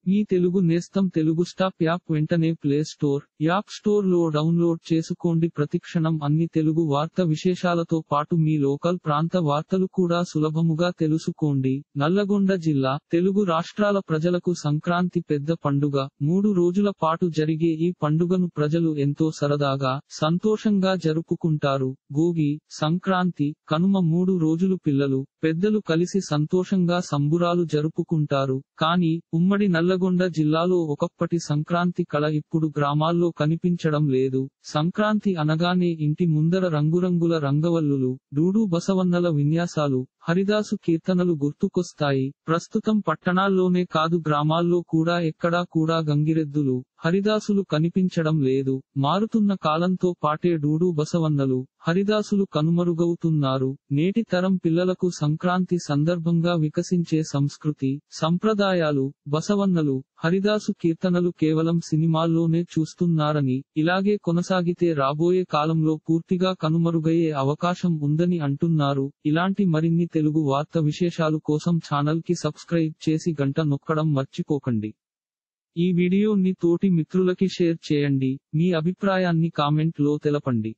మీ తెలుగు నేస్తం Telugu stop app వెంటనే play store, app store లో డౌన్లోడ్ చేసుకోండి. ప్రతిక్షణం అన్ని తెలుగు వార్త విశేషాలతో పాటు మీ లోకల్ ప్రాంత వార్తలు కూడా సులభముగా తెలుసుకోండి. నల్లగొండ జిల్లా, తెలుగు రాష్ట్రాల ప్రజలకు సంక్రాంతి పెద్ద పండుగ. 3 రోజుల పాటు జరిగే ఈ పండుగను ప్రజలు ఎంతో సరదాగా, సంతోషంగా జరుపుకుంటారు. భోగి, సంక్రాంతి, కనుమ 3 రోజులు పిల్లలు, పెద్దలు కలిసి సంతోషంగా సంబురాలు జరుపుకుంటారు. కానీ ఉమ్మడి నల్లగొండ జిల్లాలో ఒకప్పటి సంక్రాంతి కళ ఇప్పుడు గ్రామాల్లో కనిపించడం లేదు. సంక్రాంతి అనగానే ఇంటి ముందర రంగురంగుల రంగవల్లులు, డూడు బసవన్నల విన్యాసాలు, హరిదాసు కీర్తనలు గుర్తుకొస్తాయి. ప్రస్తుతం పట్టణాల్లోనే కాదు గ్రామాల్లో కూడా ఎక్కడా కూడా గంగిరెద్దులు, హరిదాసులు కనిపించడం లేదు. మారుతున్న కాలంతో పాటే డూడు బసవన్నలు, హరిదాసులు కనుమరుగవుతున్నారు. నేటి తరం పిల్లలకు సంక్రాంతి సందర్భంగా వికసించే సంస్కృతి, సంప్రదాయాలు, బసవన్నలు, హరిదాసు కీర్తనలు కేవలం సినిమాల్లోనే చూస్తున్నారని, ఇలాగే కొనసాగితే రాబోయే కాలంలో పూర్తిగా కనుమరుగయ్యే అవకాశం ఉందని అంటున్నారు. ఇలాంటి మరిన్ని తెలుగు వార్త విశేషాలు కోసం ఛానల్ కి సబ్స్క్రైబ్ చేసి గంట నొక్కడం మర్చిపోకండి. ఈ వీడియోని తోటి మిత్రులకి షేర్ చేయండి. మీ అభిప్రాయాన్ని కామెంట్ లో తెలపండి.